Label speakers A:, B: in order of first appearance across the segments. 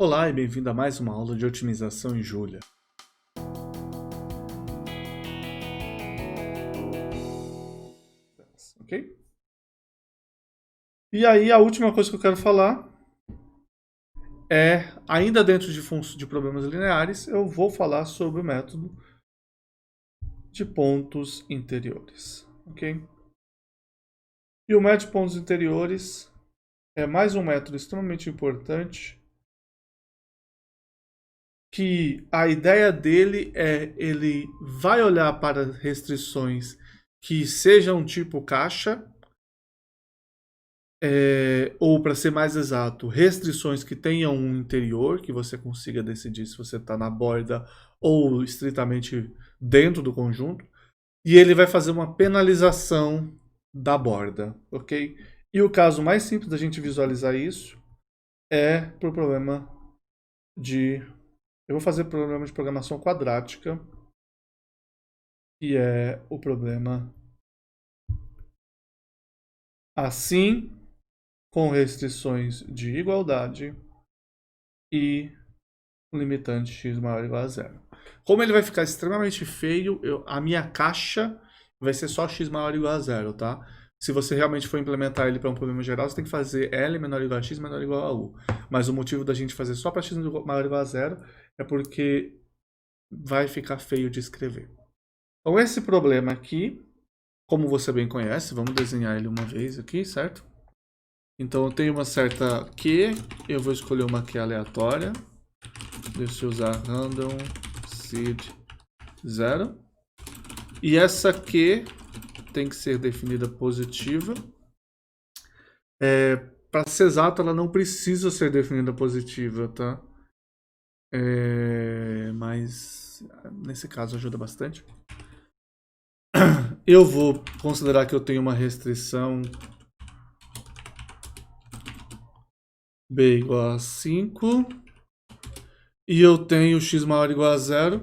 A: Olá e bem-vindo a mais uma aula de otimização em Julia. Ok? E aí, a última coisa que eu quero falar é, ainda dentro de problemas lineares, eu vou falar sobre o método de pontos interiores. Ok? E o método de pontos interiores é mais um método extremamente importante, que a ideia dele é ele vai olhar para restrições que sejam tipo caixa, ou para ser mais exato, restrições que tenham um interior, que você consiga decidir se você está na borda ou estritamente dentro do conjunto, e ele vai fazer uma penalização da borda, ok? E o caso mais simples da gente visualizar isso é para o problema de... Eu vou fazer problema de programação quadrática, que é o problema assim, com restrições de igualdade e limitante x maior ou igual a zero. Como ele vai ficar extremamente feio, a minha caixa vai ser só x maior ou igual a zero, tá? Se você realmente for implementar ele para um problema geral, você tem que fazer L menor ou igual a x menor ou igual a u. Mas o motivo da gente fazer só para x maior ou igual a zero é porque vai ficar feio de escrever. Então esse problema aqui, como você bem conhece, vamos desenhar ele uma vez aqui, certo? Então eu tenho uma certa Q, eu vou escolher uma Q aleatória. Deixa eu usar random seed 0. E essa Q tem que ser definida positiva. Para ser exato, ela não precisa ser definida positiva, tá? Mas nesse caso ajuda bastante. Eu vou considerar que eu tenho uma restrição b igual a 5 e eu tenho x maior ou igual a 0.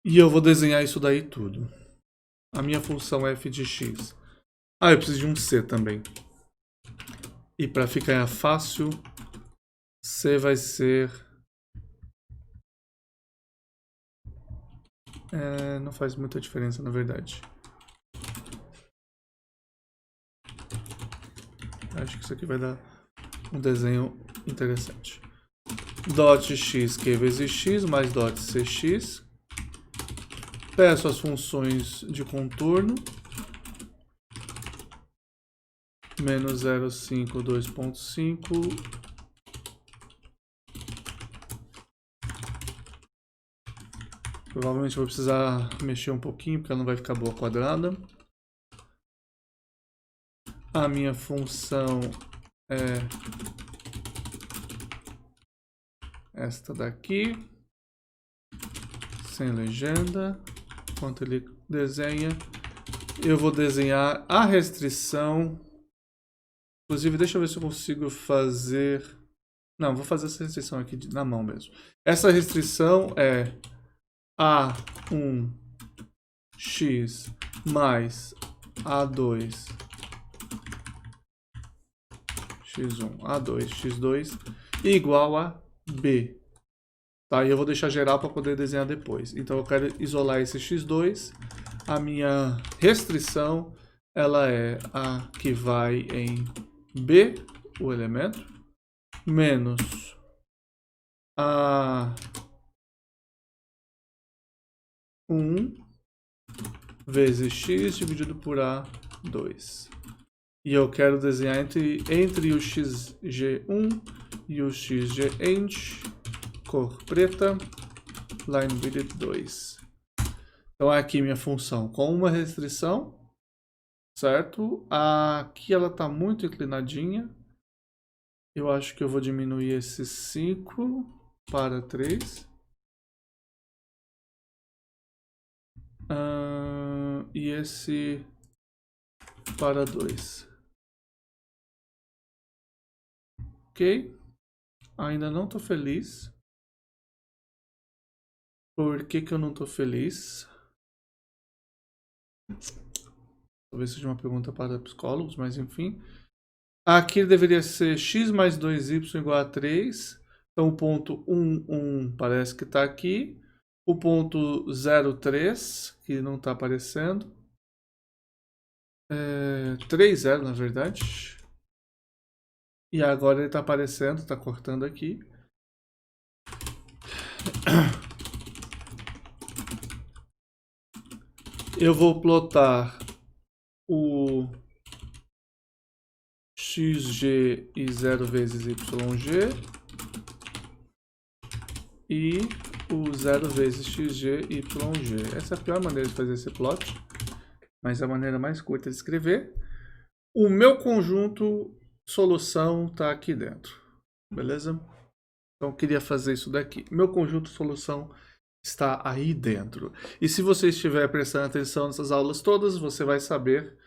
A: E eu vou desenhar isso daí tudo. A minha função f de x. Eu preciso de um c também. E para ficar fácil, c vai ser... não faz muita diferença, na verdade. Acho que isso aqui vai dar um desenho interessante. Dot x, q vezes x, mais dot cx. Peço as funções de contorno. Menos 0,5, 2,5. Provavelmente vou precisar mexer um pouquinho, porque ela não vai ficar boa quadrada. A minha função é esta daqui. Sem legenda. Enquanto ele desenha, eu vou desenhar a restrição. Inclusive, deixa eu ver se eu consigo fazer... Não, vou fazer essa restrição aqui na mão mesmo. Essa restrição é A1x mais A2 x1, A2, x2 igual a B. Tá? E eu vou deixar geral para poder desenhar depois. Então eu quero isolar esse x2. A minha restrição, ela é a que vai em B, o elemento, menos a 1 vezes x dividido por A2. E eu quero desenhar entre o xg1 e o xgend, cor preta, line width 2. Então aqui minha função com uma restrição, certo? Aqui ela está muito inclinadinha. Eu acho que eu vou diminuir esse 5 para 3. E esse para 2. Ok? Ainda não estou feliz. Por que eu não estou feliz? Talvez seja uma pergunta para psicólogos, mas enfim. Aqui deveria ser x mais 2y igual a 3. Então o ponto 1, 1 parece que está aqui. O ponto 0, 3, que não está aparecendo. 3, 0 na verdade. E agora ele está aparecendo, está cortando aqui. Eu vou plotar o xg e 0 vezes yg e o 0 vezes xg e yg. Essa é a pior maneira de fazer esse plot, mas é a maneira mais curta de escrever. O meu conjunto solução está aqui dentro, beleza? Então eu queria fazer isso daqui. Meu conjunto solução está aí dentro. E se você estiver prestando atenção nessas aulas todas, você vai saber,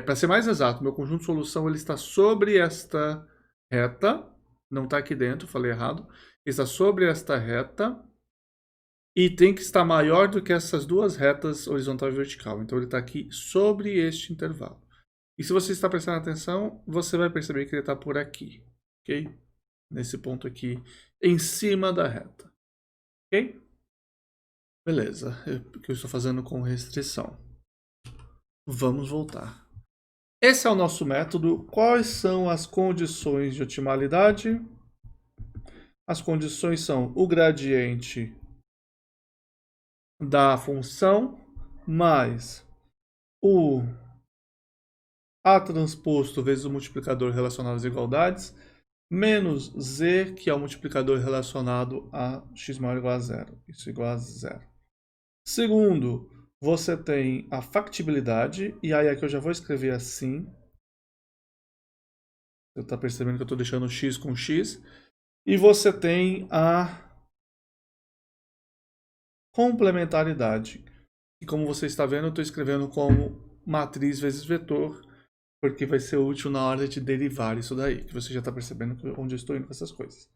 A: para ser mais exato, meu conjunto solução ele está sobre esta reta, não está aqui dentro, falei errado, está sobre esta reta e tem que estar maior do que essas duas retas horizontal e vertical. Então ele está aqui sobre este intervalo. E se você está prestando atenção, você vai perceber que ele está por aqui, ok? Nesse ponto aqui, em cima da reta, ok? Beleza, o que eu estou fazendo com restrição. Vamos voltar. Esse é o nosso método. Quais são as condições de otimalidade? As condições são o gradiente da função mais o A transposto vezes o multiplicador relacionado às igualdades, menos z, que é o multiplicador relacionado a x maior ou igual a zero. Isso igual a zero. Segundo, você tem a factibilidade, e aí aqui eu já vou escrever assim. Você está percebendo que eu estou deixando x com x. E você tem a complementaridade. E como você está vendo, eu estou escrevendo como matriz vezes vetor, porque vai ser útil na hora de derivar isso daí, que você já está percebendo onde eu estou indo com essas coisas.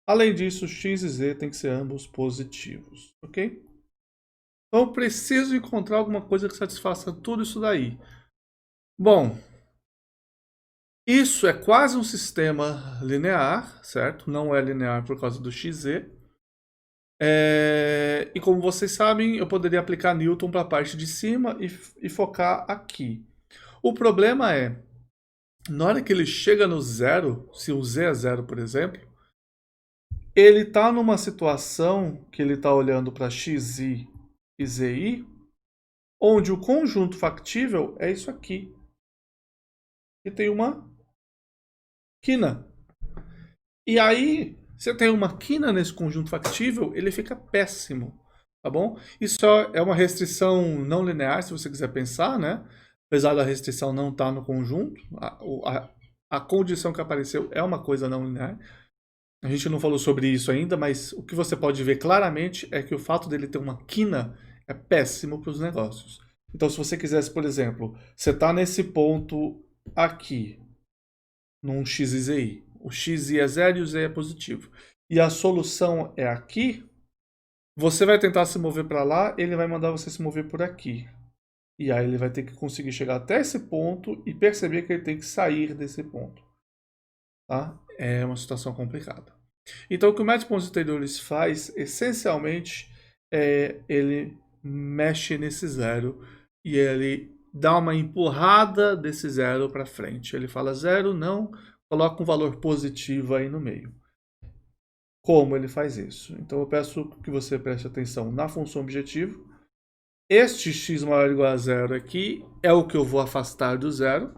A: Além disso, x e z tem que ser ambos positivos, ok? Então eu preciso encontrar alguma coisa que satisfaça tudo isso daí. Bom, isso é quase um sistema linear, certo? Não é linear por causa do xz. E como vocês sabem, eu poderia aplicar Newton para a parte de cima e focar aqui. O problema é, na hora que ele chega no zero, se o z é zero, por exemplo, ele está numa situação que ele está olhando para xi e zi, onde o conjunto factível é isso aqui. E tem uma quina. E aí, você tem uma quina nesse conjunto factível, ele fica péssimo, tá bom? Isso é uma restrição não linear, se você quiser pensar, né? Apesar da restrição não estar no conjunto, a condição que apareceu é uma coisa não linear. A gente não falou sobre isso ainda, mas o que você pode ver claramente é que o fato dele ter uma quina é péssimo para os negócios. Então, se você quisesse, por exemplo, você está nesse ponto aqui, num x e zi. O x é zero e o z é positivo. E a solução é aqui. Você vai tentar se mover para lá, ele vai mandar você se mover por aqui. E aí ele vai ter que conseguir chegar até esse ponto e perceber que ele tem que sair desse ponto. Tá? É uma situação complicada. Então o que o método de pontos anteriores faz, essencialmente, ele mexe nesse zero e ele dá uma empurrada desse zero para frente. Ele fala zero, não, coloca um valor positivo aí no meio. Como ele faz isso? Então eu peço que você preste atenção na função objetivo. Este x maior ou igual a zero aqui é o que eu vou afastar do zero,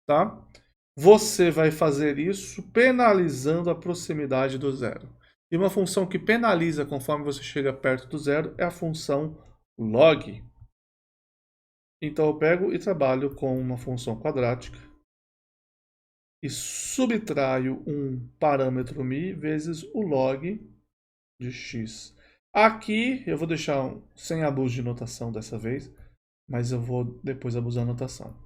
A: tá? Você vai fazer isso penalizando a proximidade do zero. E uma função que penaliza conforme você chega perto do zero é a função log. Então eu pego e trabalho com uma função quadrática e subtraio um parâmetro μ vezes o log de x. Aqui eu vou deixar sem abuso de notação dessa vez, mas eu vou depois abusar da notação.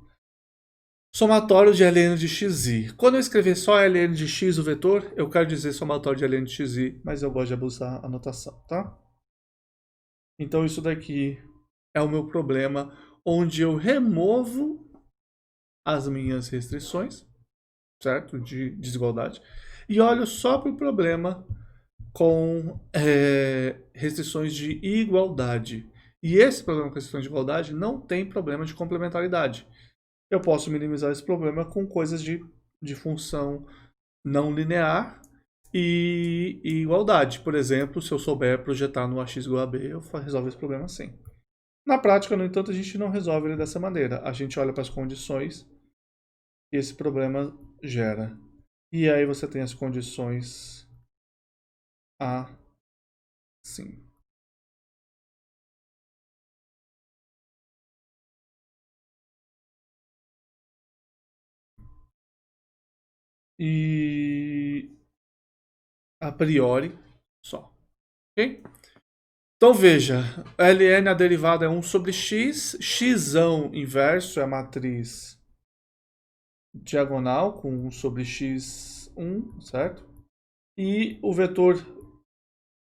A: Somatório de ln de xi. Quando eu escrever só ln de x, o vetor, eu quero dizer somatório de ln de xi, mas eu gosto de abusar a notação, tá? Então isso daqui é o meu problema, onde eu removo as minhas restrições certo? De desigualdade. E olho só para o problema com restrições de igualdade. E esse problema com restrições de igualdade não tem problema de complementaridade. Eu posso minimizar esse problema com coisas de função não linear e igualdade. Por exemplo, se eu souber projetar no AX igual a B, eu resolvo esse problema assim. Na prática, no entanto, a gente não resolve ele dessa maneira. A gente olha para as condições que esse problema gera. E aí você tem as condições assim. E a priori só. Ok? Então veja, ln a derivada é 1 sobre x, xão inverso é a matriz diagonal com 1 sobre x1, certo? E o vetor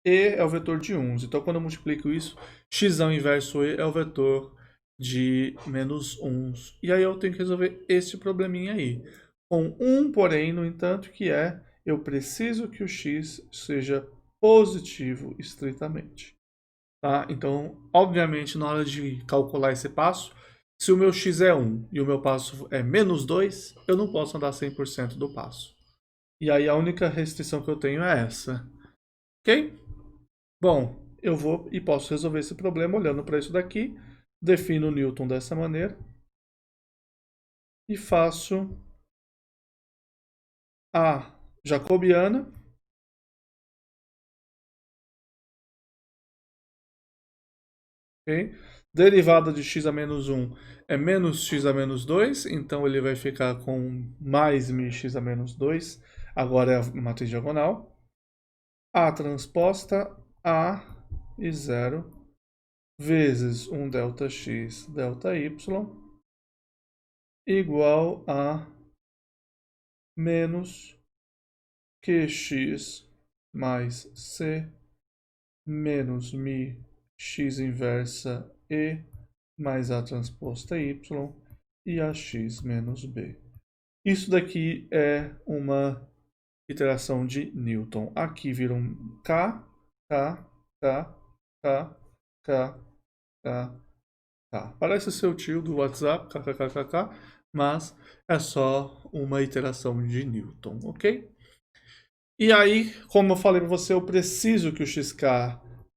A: e é o vetor de 1. Então quando eu multiplico isso, xão inverso e é o vetor de menos 1. E aí eu tenho que resolver esse probleminha aí. Com um porém, no entanto, que é eu preciso que o x seja positivo estritamente. Tá? Então, obviamente, na hora de calcular esse passo, se o meu x é 1 e o meu passo é menos 2, eu não posso andar 100% do passo. E aí a única restrição que eu tenho é essa. Ok? Bom, eu vou e posso resolver esse problema olhando para isso daqui. Defino o Newton dessa maneira. E faço a jacobiana. Okay? Derivada de x a menos 1 é menos x a menos 2, então ele vai ficar com mais μx a menos 2, agora é a matriz diagonal. A transposta a e 0 vezes 1 delta x delta y igual a menos qx mais c menos μ x inversa e mais a transposta y e a x menos b. Isso daqui é uma iteração de Newton. Aqui vira um K, K, K, K, K, K, K. Parece ser o tio do WhatsApp, KKKKK, mas é só uma iteração de Newton, ok? E aí, como eu falei para você, eu preciso que o xk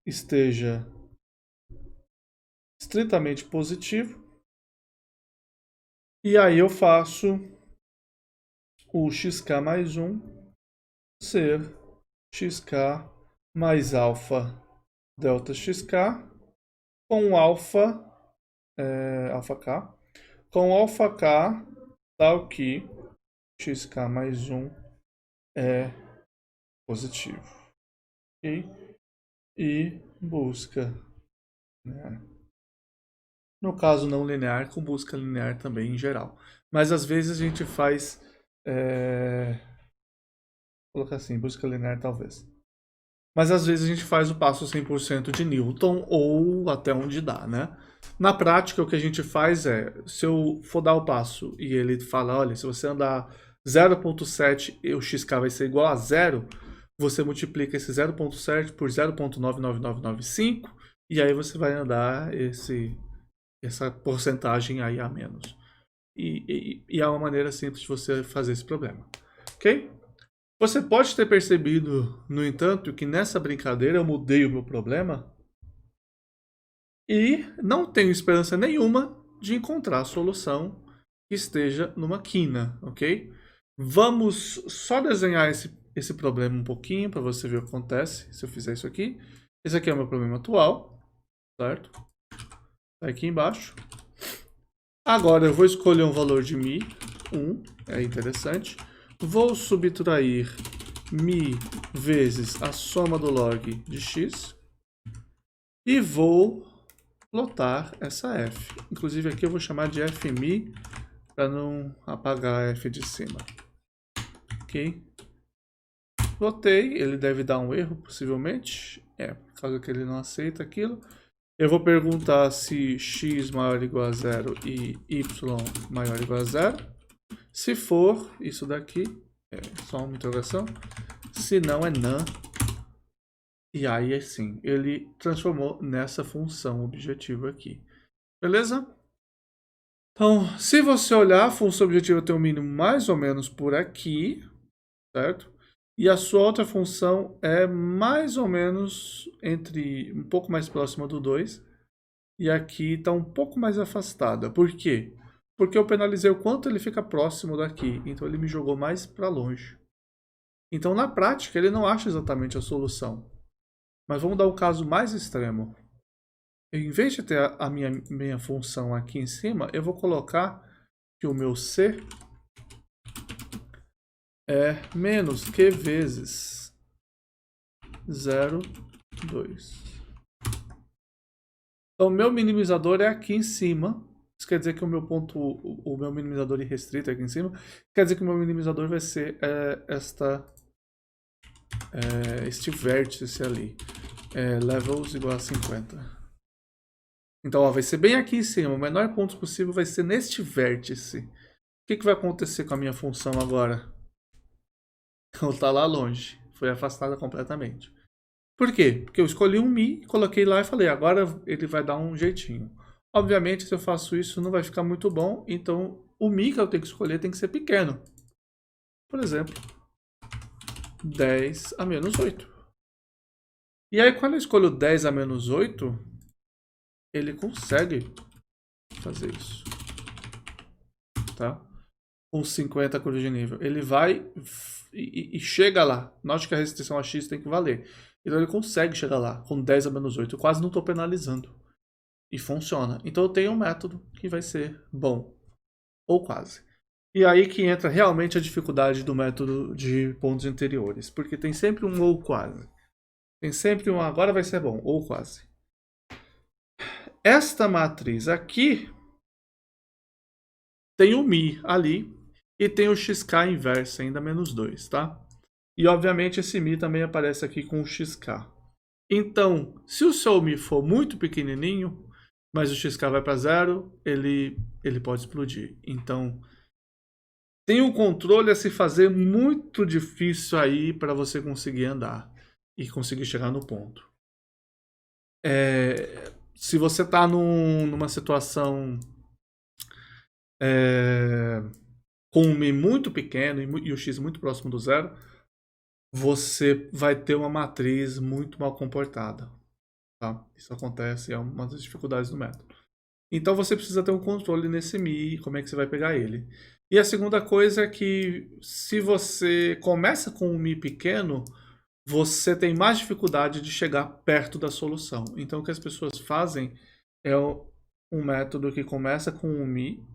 A: esteja estritamente positivo. E aí eu faço o xk mais 1 ser xk mais alfa delta xk com alfa, alfa k, com alfa k tal que xk mais 1 é positivo. Okay? E busca, né? No caso não linear, com busca linear também em geral. Mas às vezes a gente faz, vou colocar assim, busca linear talvez. Mas às vezes a gente faz o passo 100% de Newton ou até onde dá, né? Na prática o que a gente faz é, se eu for dar o passo e ele fala, olha, se você andar 0.7 e o xk vai ser igual a 0, você multiplica esse 0.7 por 0.99995 e aí você vai andar essa porcentagem aí a menos. E é uma maneira simples de você fazer esse problema. Ok? Você pode ter percebido, no entanto, que nessa brincadeira eu mudei o meu problema e não tenho esperança nenhuma de encontrar a solução que esteja numa quina, ok? Vamos só desenhar esse problema um pouquinho para você ver o que acontece se eu fizer isso aqui. Esse aqui é o meu problema atual, certo? Tá aqui embaixo. Agora eu vou escolher um valor de μ, 1, é interessante. Vou subtrair μ vezes a soma do log de x e vou plotar essa f. Inclusive aqui eu vou chamar de fmi para não apagar a f de cima. Ok? Plotei, ele deve dar um erro possivelmente. Por causa que ele não aceita aquilo. Eu vou perguntar se x maior ou igual a 0 e y maior ou igual a 0. Se for isso daqui, é só uma interrogação. Se não, é none. E aí, assim, ele transformou nessa função objetiva aqui. Beleza? Então, se você olhar, a função objetiva tem um mínimo mais ou menos por aqui, certo? E a sua outra função é mais ou menos entre um pouco mais próxima do 2. E aqui está um pouco mais afastada. Por quê? Porque eu penalizei o quanto ele fica próximo daqui. Então ele me jogou mais para longe. Então na prática ele não acha exatamente a solução. Mas vamos dar o caso mais extremo. Em vez de ter a minha função aqui em cima, eu vou colocar que o meu C é menos Q vezes 0,2. Então, o meu minimizador é aqui em cima. Isso quer dizer que o meu ponto, o meu minimizador irrestrito é aqui em cima. Quer dizer que o meu minimizador vai ser este vértice ali. Levels igual a 50. Então, ó, vai ser bem aqui em cima. O menor ponto possível vai ser neste vértice. O que vai acontecer com a minha função agora? Ela está lá longe. Foi afastada completamente. Por quê? Porque eu escolhi um Mi, coloquei lá e falei, agora ele vai dar um jeitinho. Obviamente, se eu faço isso, não vai ficar muito bom. Então, o Mi que eu tenho que escolher tem que ser pequeno. Por exemplo, 10 a menos 8. E aí, quando eu escolho 10 a menos 8, ele consegue fazer isso. Tá? Com 50 cruz de nível. Ele vai e chega lá. Note que a restrição a X tem que valer. Então ele consegue chegar lá com 10 a menos 8. Eu quase não estou penalizando. E funciona. Então eu tenho um método que vai ser bom. Ou quase. E aí que entra realmente a dificuldade do método de pontos interiores. Porque tem sempre um ou quase. Tem sempre um agora vai ser bom. Ou quase. Esta matriz aqui tem o Mi ali. E tem o XK inverso ainda menos 2, tá? E obviamente esse Mi também aparece aqui com o XK. Então, se o seu Mi for muito pequenininho, mas o XK vai para 0, ele pode explodir. Então, tem um controle a se fazer muito difícil aí para você conseguir andar e conseguir chegar no ponto. Se você está numa situação com um Mi muito pequeno e o X muito próximo do 0, você vai ter uma matriz muito mal comportada. Tá? Isso acontece, é uma das dificuldades do método. Então você precisa ter um controle nesse Mi, como é que você vai pegar ele. E a segunda coisa é que se você começa com um Mi pequeno, você tem mais dificuldade de chegar perto da solução. Então o que as pessoas fazem é um método que começa com um Mi,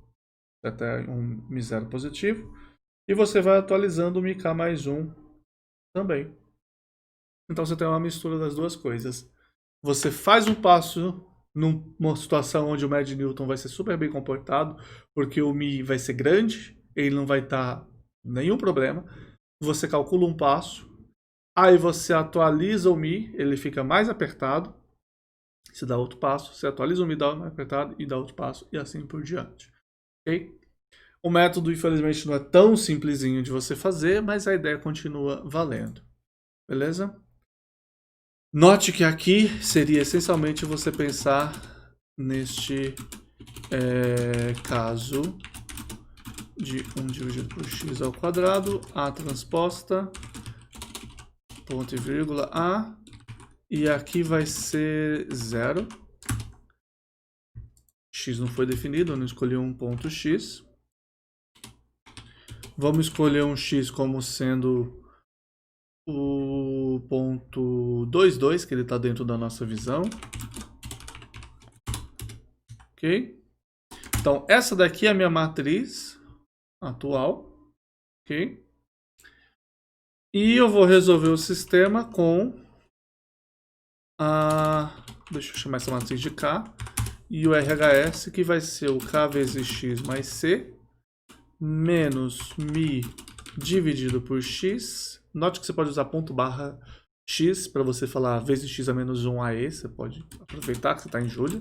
A: até um Mi 0 positivo, e você vai atualizando o Mi K mais 1 também. Então você tem uma mistura das duas coisas. Você faz um passo numa situação onde o Mad Newton vai ser super bem comportado, porque o Mi vai ser grande, ele não vai estar nenhum problema. Você calcula um passo, aí você atualiza o Mi, ele fica mais apertado. Você dá outro passo, você atualiza o Mi, dá mais apertado e dá outro passo, e assim por diante. Ok? O método, infelizmente, não é tão simplesinho de você fazer, mas a ideia continua valendo. Beleza? Note que aqui seria essencialmente você pensar neste caso de 1 dividido por x ao quadrado, a transposta, ponto e vírgula, a, e aqui vai ser 0. X não foi definido, eu não escolhi um ponto x. Vamos escolher um x como sendo o ponto 22, que ele está dentro da nossa visão. Ok? Então, essa daqui é a minha matriz atual. Ok? E eu vou resolver o sistema com a... Deixa eu chamar essa matriz de K. E o RHS, que vai ser o K vezes X mais C, menos Mi dividido por X. Note que você pode usar ponto barra X para você falar vezes X a menos 1 AE. Você pode aproveitar que você está em julho.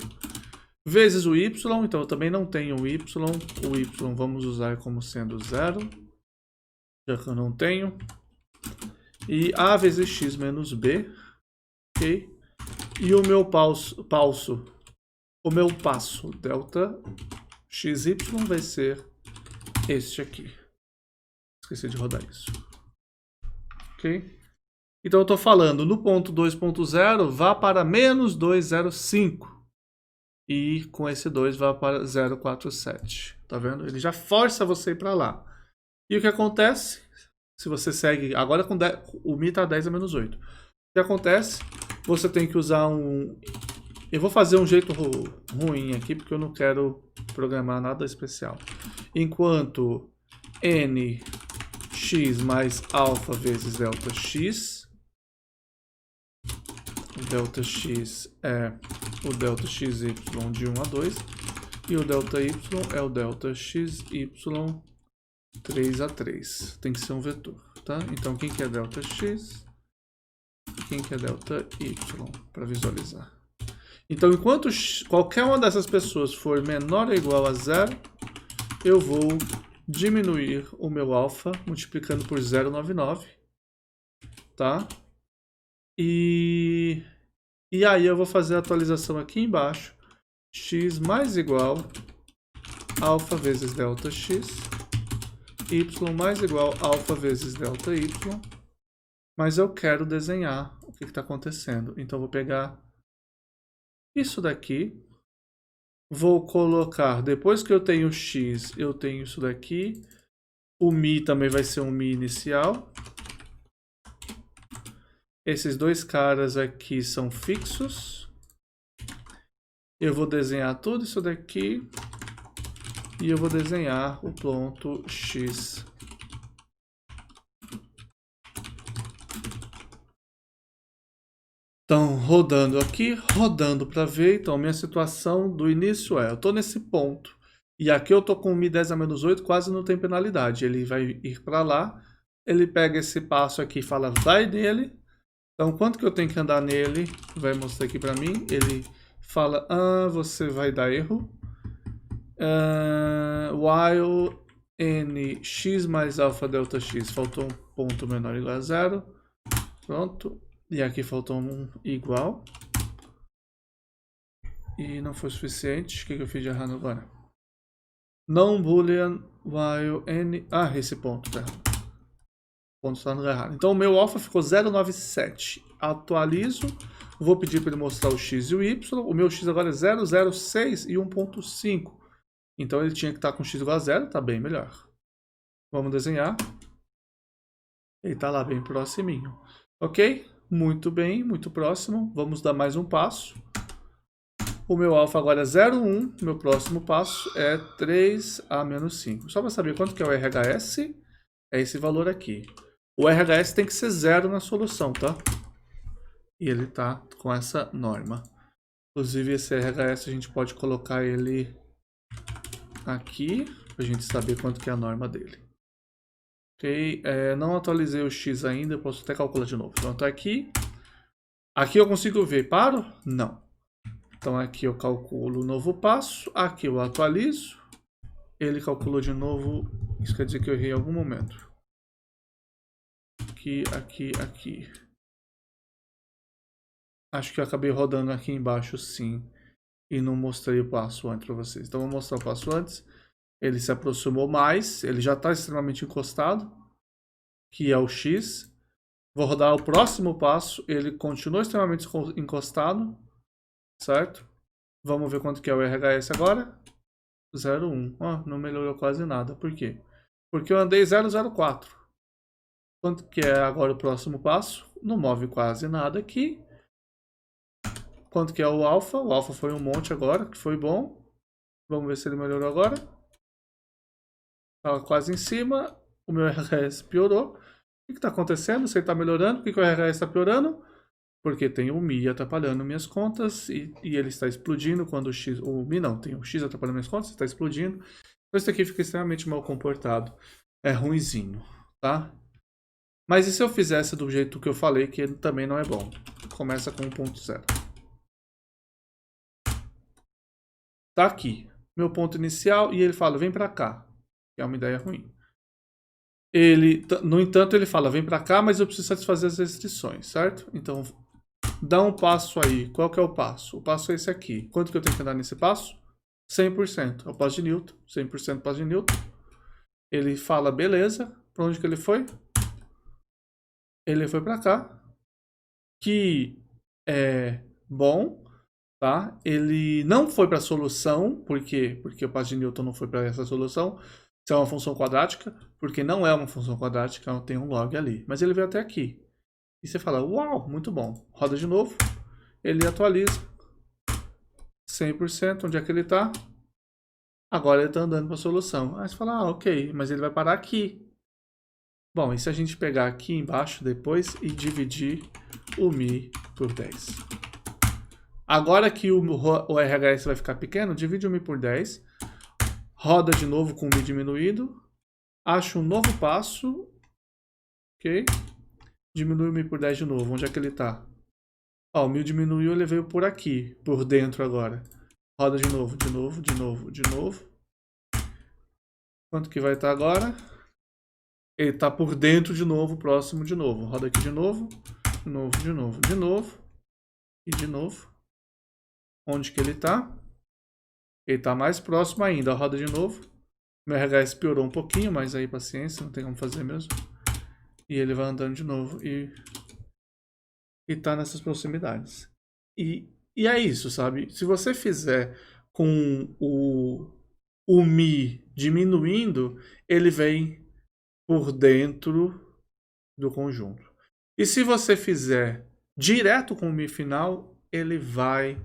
A: vezes o y, então eu também não tenho o y vamos usar como sendo 0, já que eu não tenho. E a vezes x menos b, ok? E o meu passo delta xy vai ser este aqui. Esqueci de rodar isso. Ok? Então eu estou falando, no ponto 2.0, vá para menos 205. E com esse 2 vá para 047. Tá vendo? Ele já força você ir para lá. E o que acontece? Se você segue... Agora com 10, o mi está 10 a menos 8. O que acontece? Você tem que usar um... Eu vou fazer um jeito ruim aqui, porque eu não quero programar nada especial. Enquanto nx mais alfa vezes delta x... O delta x é o delta xy de 1 a 2. E o delta y é o delta xy 3 a 3. Tem que ser um vetor, tá? Então, quem que é delta x? Quem que é delta y? Para visualizar. Então, enquanto qualquer uma dessas pessoas for menor ou igual a 0, eu vou diminuir o meu alfa multiplicando por 0,99, tá? E aí eu vou fazer a atualização aqui embaixo. X mais igual alfa vezes delta x. Y mais igual alfa vezes delta y. Mas eu quero desenhar o que está acontecendo. Então eu vou pegar isso daqui. Vou colocar, depois que eu tenho x, eu tenho isso daqui. O mi também vai ser um mi inicial. Esses dois caras aqui são fixos. Eu vou desenhar tudo isso daqui. E eu vou desenhar o ponto X. Então, rodando aqui, rodando para ver. Então, minha situação do início é, eu estou nesse ponto. E aqui eu estou com o Mi 10 a menos 8, quase não tem penalidade. Ele vai ir para lá. Ele pega esse passo aqui e fala, vai nele. Então, quanto que eu tenho que andar nele? Vai mostrar aqui para mim. Ele fala, você vai dar erro. While nx mais alfa delta x. Faltou um ponto menor ou igual a 0. Pronto. E aqui faltou um igual. E não foi suficiente. O que eu fiz de errado agora? Não boolean while n... esse ponto tá errado. O ponto está no errado. Então o meu alfa ficou 0,97. Atualizo. Vou pedir para ele mostrar o x e o y. O meu x agora é 0,06 e 1,5. Então ele tinha que estar com x igual a 0. Tá bem melhor. Vamos desenhar. Ele está lá bem proximinho. Ok? Muito bem, muito próximo. Vamos dar mais um passo. O meu alfa agora é 0,1. Meu próximo passo é 3 a menos 5. Só para saber quanto que é o RHS, é esse valor aqui. O RHS tem que ser 0 na solução, tá? E ele tá com essa norma. Inclusive esse RHS a gente pode colocar ele aqui, para a gente saber quanto que é a norma dele. Ok, não atualizei o x ainda, eu posso até calcular de novo. Então, tá aqui. Aqui eu consigo ver, paro? Não. Então, aqui eu calculo o novo passo. Aqui eu atualizo. Ele calculou de novo. Isso quer dizer que eu errei em algum momento. Aqui, aqui, aqui. Acho que eu acabei rodando aqui embaixo, sim. E não mostrei o passo antes para vocês. Então, vou mostrar o passo antes. Ele se aproximou mais, ele já está extremamente encostado, que é o X. Vou rodar o próximo passo, ele continua extremamente encostado, certo? Vamos ver quanto que é o RHS agora. 0,1. Não melhorou quase nada. Por quê? Porque eu andei 0,04. Quanto que é agora o próximo passo? Não move quase nada aqui. Quanto que é o alfa? O alfa foi um monte agora, que foi bom. Vamos ver se ele melhorou agora. Estava quase em cima, o meu RHS piorou. O que está acontecendo? Se ele está melhorando, por que o RHS está piorando? Porque tem o Mi atrapalhando minhas contas e ele está explodindo quando o X... O Mi não, tem o X atrapalhando minhas contas, está explodindo. Então isso aqui fica extremamente mal comportado. É ruinzinho, tá? Mas e se eu fizesse do jeito que eu falei, que ele também não é bom? Começa com 1.0. tá aqui, meu ponto inicial, e ele fala, vem para cá, que é uma ideia ruim. No entanto, ele fala, vem para cá, mas eu preciso satisfazer as restrições, certo? Então, dá um passo aí. Qual que é o passo? O passo é esse aqui. Quanto que eu tenho que andar nesse passo? 100%. É o passo de Newton. 100% passo de Newton. Ele fala, beleza. Para onde que ele foi? Ele foi para cá. Que é bom, tá? Ele não foi para a solução. Por quê? Porque o passo de Newton não foi para essa solução. Se é uma função quadrática, porque não é uma função quadrática, tem um log ali. Mas ele veio até aqui. E você fala, uau, muito bom. Roda de novo. Ele atualiza. 100%, onde é que ele está? Agora ele está andando para a solução. Aí você fala, ok, mas ele vai parar aqui. Bom, e se a gente pegar aqui embaixo depois e dividir o Mi por 10? Agora que o RHS vai ficar pequeno, divide o Mi por 10. Roda de novo com o Mi diminuído. Acha um novo passo. Ok. Diminui o Mi por 10 de novo. Onde é que ele está? Ó, o Mi diminuiu, ele veio por aqui. Por dentro agora. Roda de novo, de novo, de novo, de novo. Quanto que vai estar agora? Ele está por dentro de novo, próximo de novo. Roda aqui de novo. De novo, de novo, de novo. E de novo. Onde que ele está? Ele está mais próximo ainda. Roda de novo. Meu RHS piorou um pouquinho, mas aí paciência, não tem como fazer mesmo. E ele vai andando de novo e tá nessas proximidades. E é isso, sabe? Se você fizer com o Mi diminuindo, ele vem por dentro do conjunto. E se você fizer direto com o Mi final, ele vai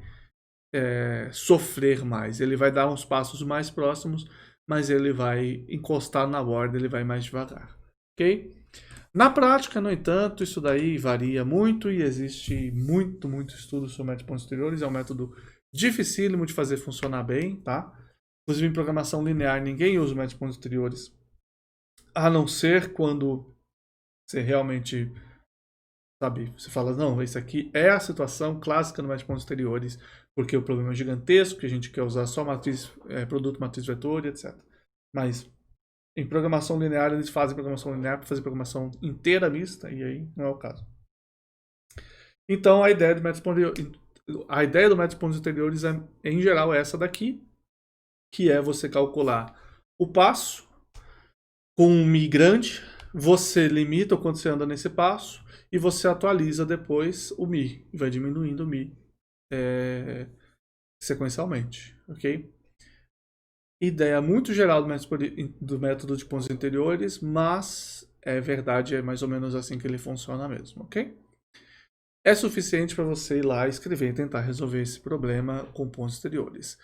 A: sofrer mais. Ele vai dar uns passos mais próximos, mas ele vai encostar na borda, ele vai mais devagar. Ok? Na prática, no entanto, isso daí varia muito e existe muito estudo sobre métodos posteriores. É um método dificílimo de fazer funcionar bem, tá? Inclusive, em programação linear, ninguém usa métodos posteriores, a não ser quando você realmente, sabe, você fala, não, isso aqui é a situação clássica no métodos posteriores, porque o problema é gigantesco, que a gente quer usar só matriz, produto, matriz vetor, etc. Mas em programação linear, eles fazem programação linear para fazer programação inteira mista, e aí não é o caso. Então, a ideia do método posteriores é, em geral, essa daqui, que é você calcular o passo com um Mi grande, você limita o quanto você anda nesse passo, e você atualiza depois o Mi, e vai diminuindo o Mi sequencialmente, ok? Ideia muito geral do método de pontos interiores, mas é verdade, é mais ou menos assim que ele funciona mesmo, ok? É suficiente para você ir lá escrever e tentar resolver esse problema com pontos exteriores.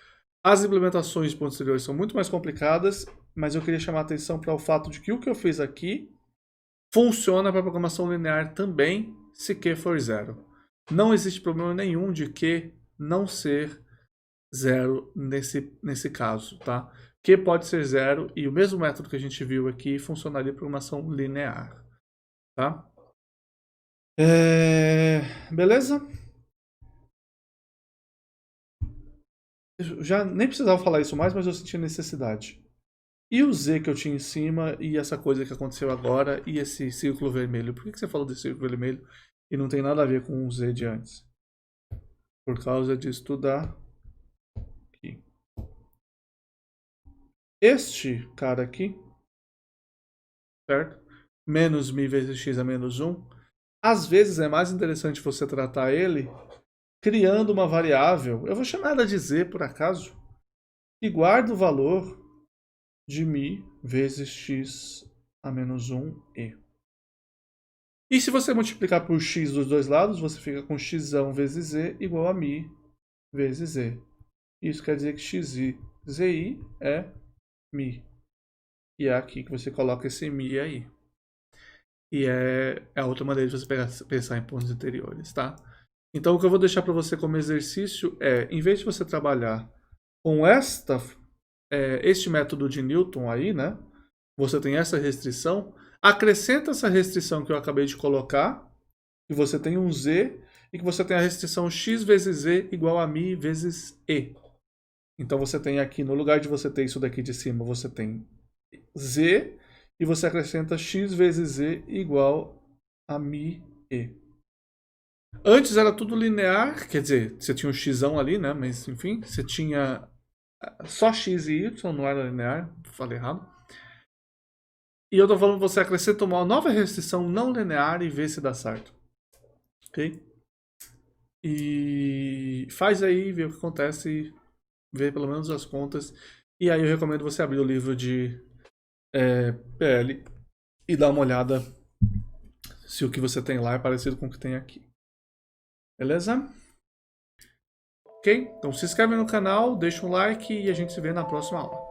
A: As implementações de pontos exteriores são muito mais complicadas, mas eu queria chamar a atenção para o fato de que o que eu fiz aqui funciona para programação linear também, se Q for zero. Não existe problema nenhum de Q não ser zero nesse caso, tá? Q pode ser zero e o mesmo método que a gente viu aqui funcionaria para programação linear, tá? Beleza? Eu já nem precisava falar isso mais, mas eu senti necessidade. E o Z que eu tinha em cima e essa coisa que aconteceu agora e esse círculo vermelho? Por que você falou desse círculo vermelho e não tem nada a ver com o Z de antes? Por causa de estudar aqui. Este cara aqui, certo? Menos mi vezes x é menos 1. Às vezes é mais interessante você tratar ele criando uma variável, eu vou chamar ela de z por acaso, que guarda o valor de mi vezes x a menos 1e. E se você multiplicar por x dos dois lados, você fica com x vezes z igual a mi vezes z. Isso quer dizer que xi é mi. E é aqui que você coloca esse mi aí. E é a outra maneira de você pensar em pontos interiores, tá? Então, o que eu vou deixar para você como exercício é, em vez de você trabalhar com este método de Newton aí, né? Você tem essa restrição. Acrescenta essa restrição que eu acabei de colocar, que você tem um z e que você tem a restrição x vezes z igual a mi vezes e. Então você tem aqui, no lugar de você ter isso daqui de cima, você tem z, e você acrescenta x vezes z igual a mi e. Antes era tudo linear, quer dizer, você tinha um xão ali, né? Mas enfim, você tinha só x e y, não era linear, falei errado. E eu tô falando que você acrescenta uma nova restrição não linear e vê se dá certo. Ok? E faz aí, vê o que acontece, vê pelo menos as contas. E aí eu recomendo você abrir o livro de PL e dar uma olhada se o que você tem lá é parecido com o que tem aqui. Beleza? Ok? Então se inscreve no canal, deixa um like e a gente se vê na próxima aula.